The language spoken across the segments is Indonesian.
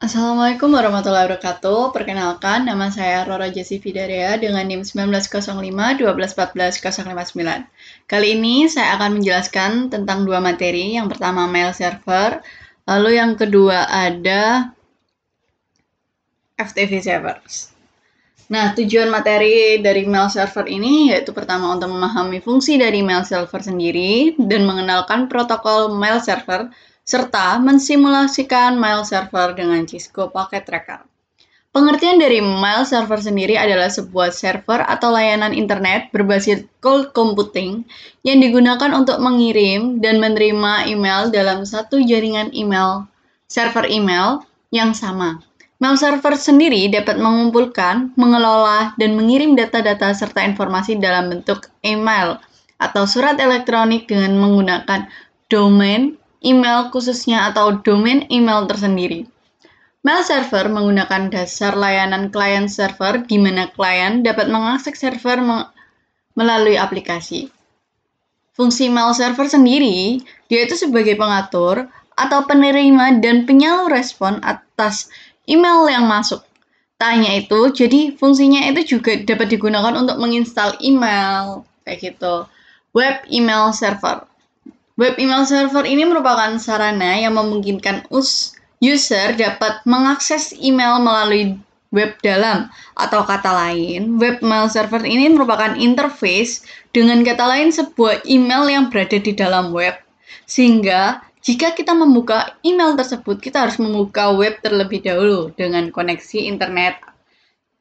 Assalamualaikum warahmatullahi wabarakatuh. Perkenalkan, nama saya Rora Jessi Fidaria dengan NIM 1905 1241159. Kali ini saya akan menjelaskan tentang dua materi. Yang pertama mail server, lalu yang kedua ada FTP servers. Nah, tujuan materi dari mail server ini yaitu pertama untuk memahami fungsi dari mail server sendiri dan mengenalkan protokol mail server serta mensimulasikan mail server dengan Cisco Packet Tracker. Pengertian dari mail server sendiri adalah sebuah server atau layanan internet berbasis cloud computing yang digunakan untuk mengirim dan menerima email dalam satu jaringan email, server email yang sama. Mail server sendiri dapat mengumpulkan, mengelola, dan mengirim data-data serta informasi dalam bentuk email atau surat elektronik dengan menggunakan domain email khususnya atau domain email tersendiri. Mail server menggunakan dasar layanan client server di mana klien dapat mengakses server melalui aplikasi. Fungsi mail server sendiri, dia itu sebagai pengatur atau penerima dan penyalur respon atas email yang masuk. Tak hanya itu, jadi fungsinya itu juga dapat digunakan untuk menginstal email, kayak gitu. Web email server. Web email server ini merupakan sarana yang memungkinkan user dapat mengakses email melalui web dalam, atau kata lain, web mail server ini merupakan interface, dengan kata lain sebuah email yang berada di dalam web. Sehingga jika kita membuka email tersebut, kita harus membuka web terlebih dahulu dengan koneksi internet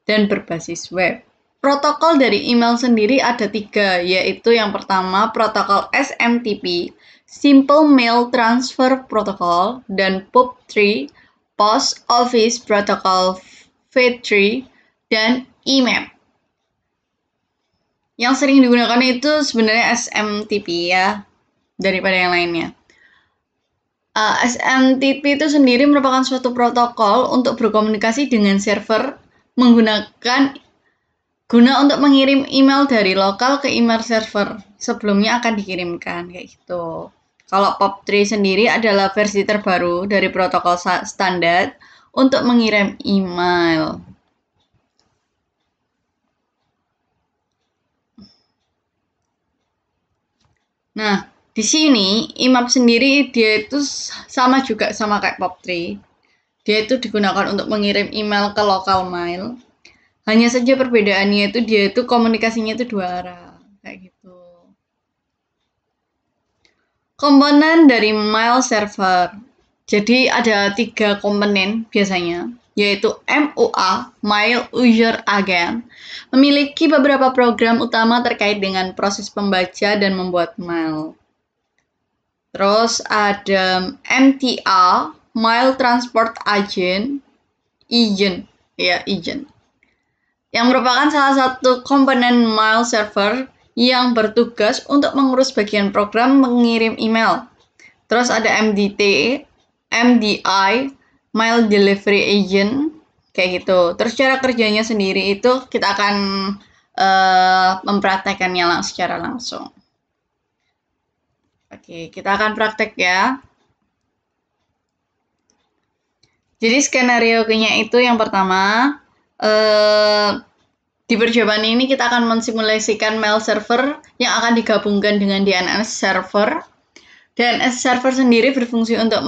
dan berbasis web. Protokol dari email sendiri ada 3, yaitu yang pertama protokol SMTP, Simple Mail Transfer Protocol, dan POP3, Post Office Protocol V3, dan IMAP. Yang sering digunakan itu sebenarnya SMTP ya, daripada yang lainnya. SMTP itu sendiri merupakan suatu protokol untuk berkomunikasi dengan server menggunakan guna untuk mengirim email dari lokal ke email server sebelumnya akan dikirimkan, kayak gitu. Kalau POP3 sendiri adalah versi terbaru dari protokol standar untuk mengirim email. Nah, di sini IMAP sendiri dia itu sama juga sama kayak POP3. Dia itu digunakan untuk mengirim email ke local mail. Hanya saja perbedaannya itu dia itu komunikasinya itu 2 arah, kayak gitu. Komponen dari mail server. Jadi ada 3 komponen biasanya, yaitu MUA, Mail User Agent, memiliki beberapa program utama terkait dengan proses pembaca dan membuat mail. Terus ada MTA, Mail Transport Agent, yang merupakan salah satu komponen mail server yang bertugas untuk mengurus bagian program mengirim email. Terus ada MDI, Mail Delivery Agent, kayak gitu. Terus cara kerjanya sendiri itu kita akan mempraktekannya secara langsung. Oke, kita akan praktek ya. Jadi skenario-nya itu yang pertama, di percobaan ini kita akan mensimulasikan mail server yang akan digabungkan dengan DNS server. DNS server sendiri berfungsi untuk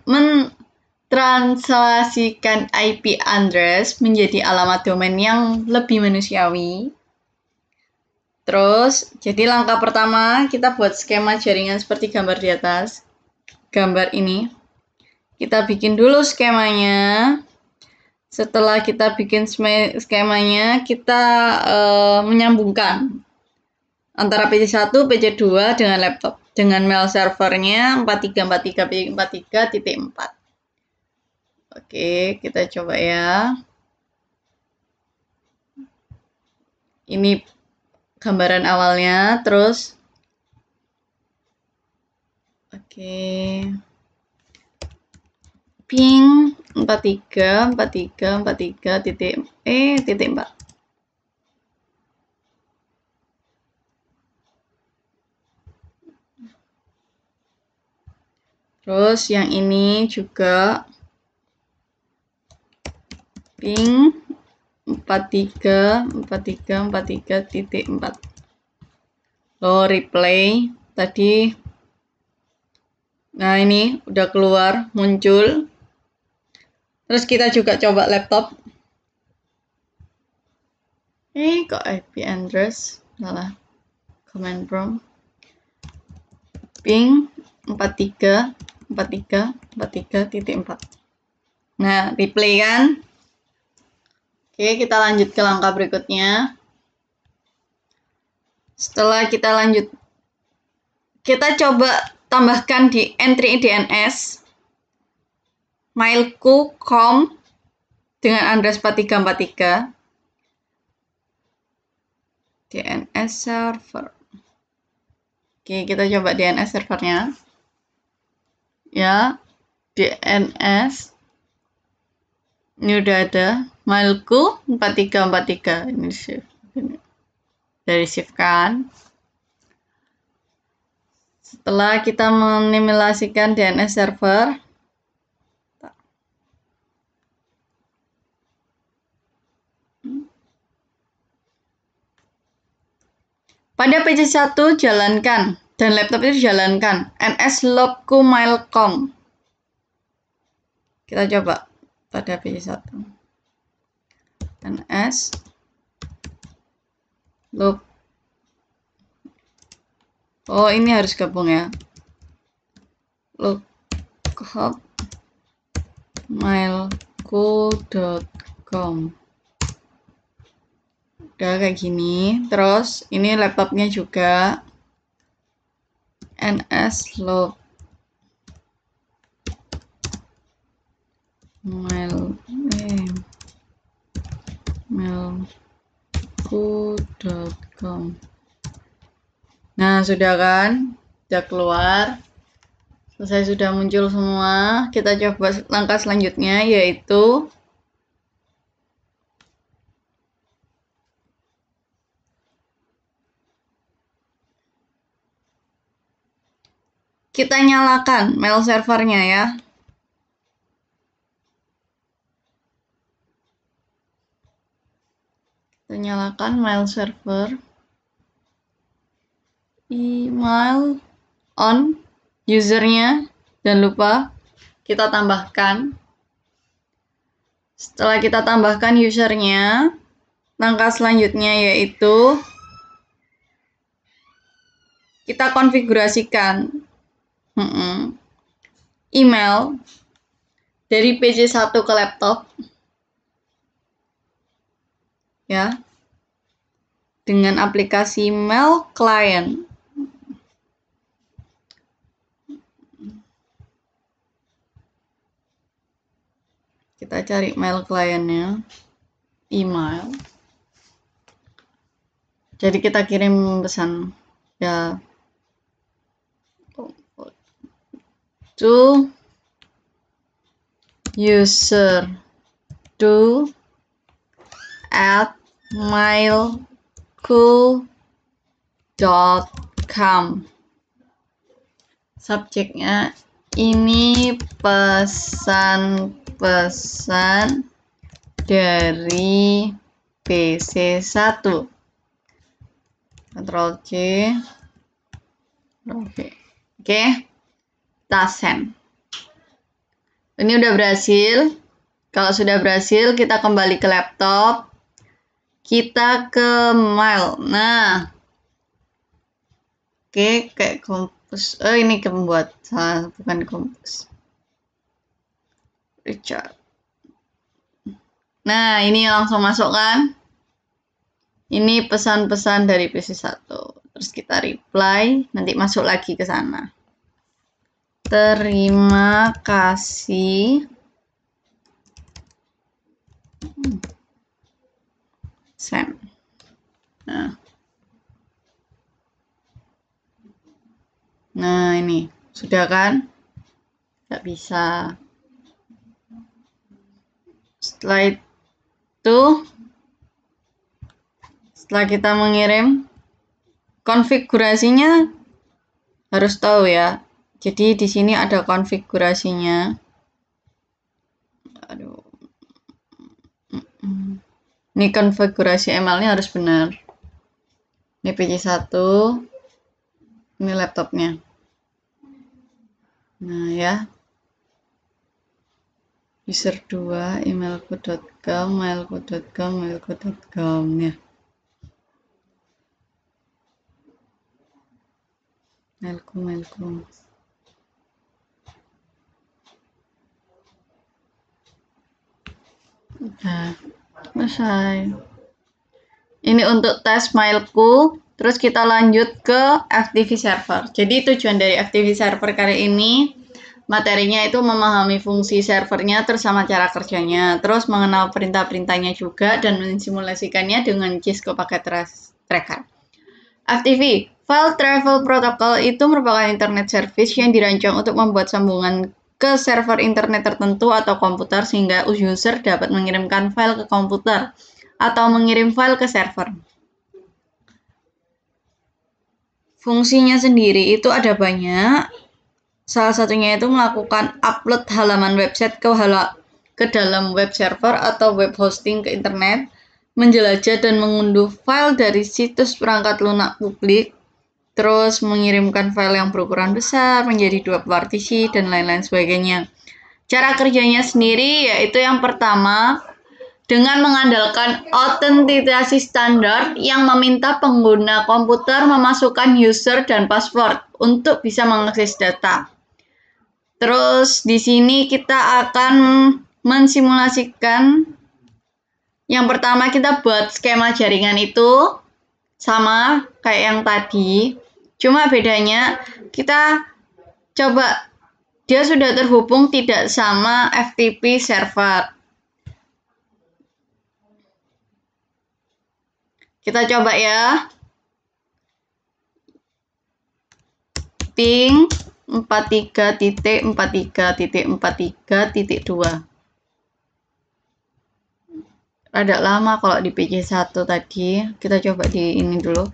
mentranslasikan IP address menjadi alamat domain yang lebih manusiawi. Terus, jadi langkah pertama kita buat skema jaringan seperti gambar di atas. Gambar ini. Kita bikin dulu skemanya. Setelah kita bikin skemanya, kita menyambungkan antara PC1, PC2 dengan laptop dengan mail servernya 4343p43.4. Oke, kita coba ya. Ini gambaran awalnya, terus oke. Ping 434343.4. Terus yang ini juga ping 434343.4. Oh, replay tadi. Nah, ini udah keluar, muncul. Terus kita juga coba laptop. Kok IP address salah. Command prompt. Ping 434343.4. Nah, replay kan? Oke, kita lanjut ke langkah berikutnya. Setelah kita lanjut, kita coba tambahkan di entry DNS mailku com dengan address 4343 DNS server. Oke, kita coba DNS servernya. Ya, DNS. Ini udah ada. Mailku 4343. Ini save. Dari save kan. Setelah kita meminimalisasikan DNS server, pada PC1 jalankan dan laptop itu jalankan nslogku.mail.com. Kita coba pada PC1. ns log. Oh, ini harus gabung ya. Lookup mailku.com. Udah kayak gini. Terus ini laptopnya juga nslog mailku.com. Nah, sudah kan? Sudah keluar. Selesai, sudah muncul semua. Kita coba langkah selanjutnya, yaitu kita nyalakan mail servernya ya. Kita nyalakan mail server. Email on usernya, dan lupa kita tambahkan. Setelah kita tambahkan usernya, langkah selanjutnya yaitu kita konfigurasikan email dari PC1 ke laptop ya, dengan aplikasi mail client. Kita cari mail clientnya, email. Jadi kita kirim pesan ya to user to at mailku.com. Subjeknya ini pesan-pesan dari PC1. Ctrl C, Ctrl V. Oke, kita send. Ini udah berhasil. Kalau sudah berhasil, kita kembali ke laptop. Kita ke mail. Nah, oke, kayak kompos. Ini membuat salah, bukan kompos. Richard. Nah, ini langsung masuk kan? Ini pesan-pesan dari PC1. Terus kita reply, nanti masuk lagi ke sana. Terima kasih. Send. Nah, ini sudah kan? Nggak bisa. Setelah itu, setelah kita mengirim, konfigurasinya harus tahu ya. Jadi di sini ada konfigurasinya. Aduh. Ini konfigurasi ML-nya harus benar. Ini PC1, ini laptopnya. Nah ya, user 2, emailku.com, mailku.com, mailku.com ya. Mailku. Udah, selesai. Ini untuk tes mailku, terus kita lanjut ke FTP server. Jadi tujuan dari FTP server kali ini, materinya itu memahami fungsi servernya terus sama cara kerjanya, terus mengenal perintah-perintahnya juga, dan mensimulasikannya dengan Cisco Packet Tracker. FTP, File Travel Protocol, itu merupakan internet service yang dirancang untuk membuat sambungan ke server internet tertentu atau komputer sehingga user dapat mengirimkan file ke komputer atau mengirim file ke server. Fungsinya sendiri itu ada banyak. Salah satunya itu melakukan upload halaman website ke dalam web server atau web hosting ke internet, menjelajah dan mengunduh file dari situs perangkat lunak publik, terus mengirimkan file yang berukuran besar menjadi 2 partisi, dan lain-lain sebagainya. Cara kerjanya sendiri yaitu yang pertama, dengan mengandalkan autentikasi standar yang meminta pengguna komputer memasukkan user dan password untuk bisa mengakses data. Terus di sini kita akan mensimulasikan. Yang pertama kita buat skema jaringan itu sama kayak yang tadi. Cuma bedanya kita coba dia sudah terhubung tidak sama FTP server. Kita coba ya. Ping 43.43.43.2. Rada lama kalau di PC1 tadi. Kita coba di ini dulu.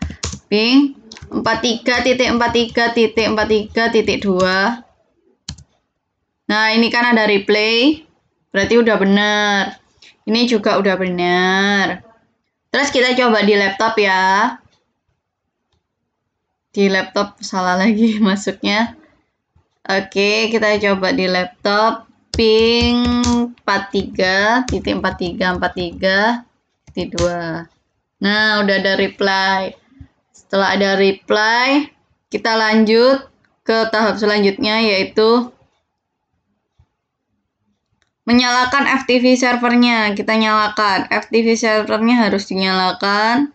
Ping 43.43.43.2. Nah, ini kan ada replay. Berarti udah benar. Ini juga udah benar. Terus kita coba di laptop ya. Di laptop salah lagi masuknya. Oke, kita coba di laptop. Ping 43.43.43.2. Nah, udah ada reply. Setelah ada reply, kita lanjut ke tahap selanjutnya, yaitu menyalakan FTP servernya. Kita nyalakan. FTP servernya harus dinyalakan.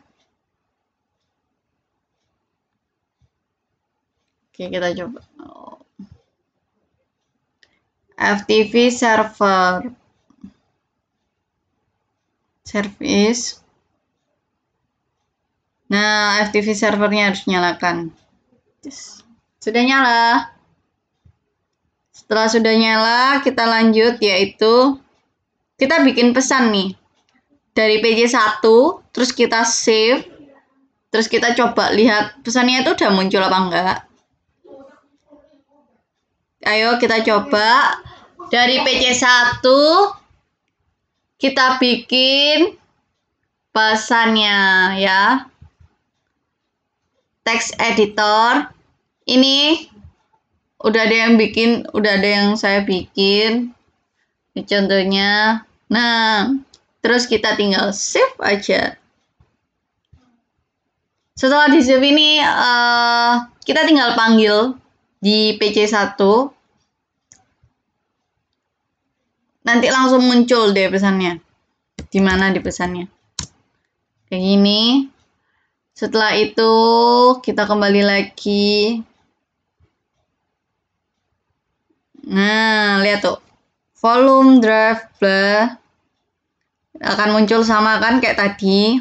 Oke, kita coba. FTP server. Service. Nah, FTP servernya harus nyalakan. Sudah nyala. Setelah sudah nyala, kita lanjut, yaitu kita bikin pesan nih. Dari PC1, terus kita save. Terus kita coba lihat pesannya itu udah muncul apa enggak. Ayo kita coba. Dari PC1 kita bikin pesannya ya. Text editor. Ini udah ada yang bikin, udah ada yang saya bikin. Ini contohnya. Nah, terus kita tinggal save aja. Setelah di save ini kita tinggal panggil di PC1. Nanti langsung muncul deh pesannya. Di mana di pesannya? Kayak gini. Setelah itu kita kembali lagi. Nah, lihat tuh. Volume drive blah. Akan muncul sama kan kayak tadi.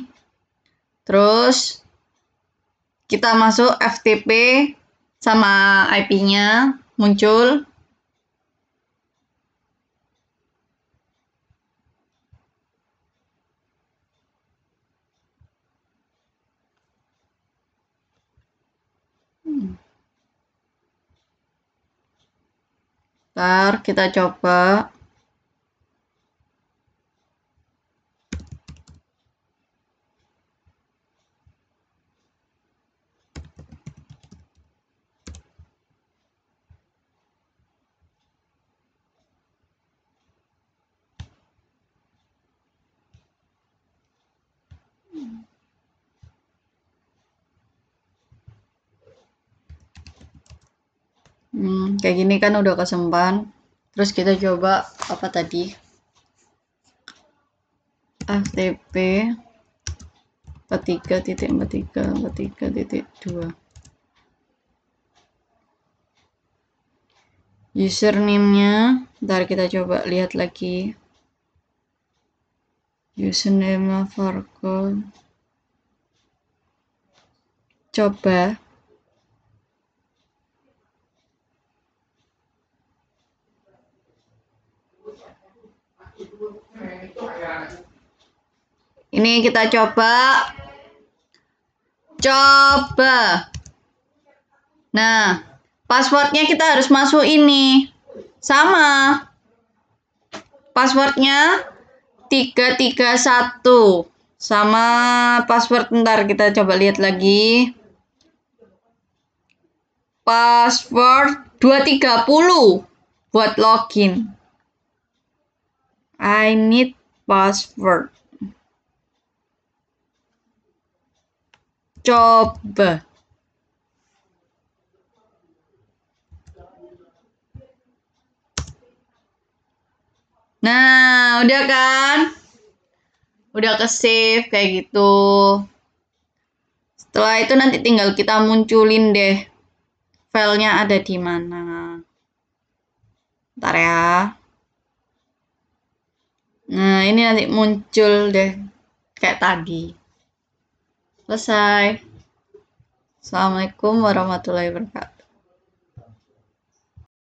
Terus kita masuk FTP sama IP-nya muncul. Ntar kita coba. Kayak gini kan udah kesimpan. Terus kita coba apa tadi? FTP 43.43.43.2. Username-nya, ntar kita coba lihat lagi. Username Farco. Coba. Ini kita coba. Nah, passwordnya kita harus masuk ini. Sama. Passwordnya 331. Sama password, ntar kita coba lihat lagi. Password 230 buat login. I need password. Coba. Nah, udah kan? Udah ke save kayak gitu. Setelah itu nanti tinggal kita munculin deh filenya ada di mana. Ntar ya. Nah, ini nanti muncul deh kayak tadi. Selesai. Assalamualaikum warahmatullahi wabarakatuh.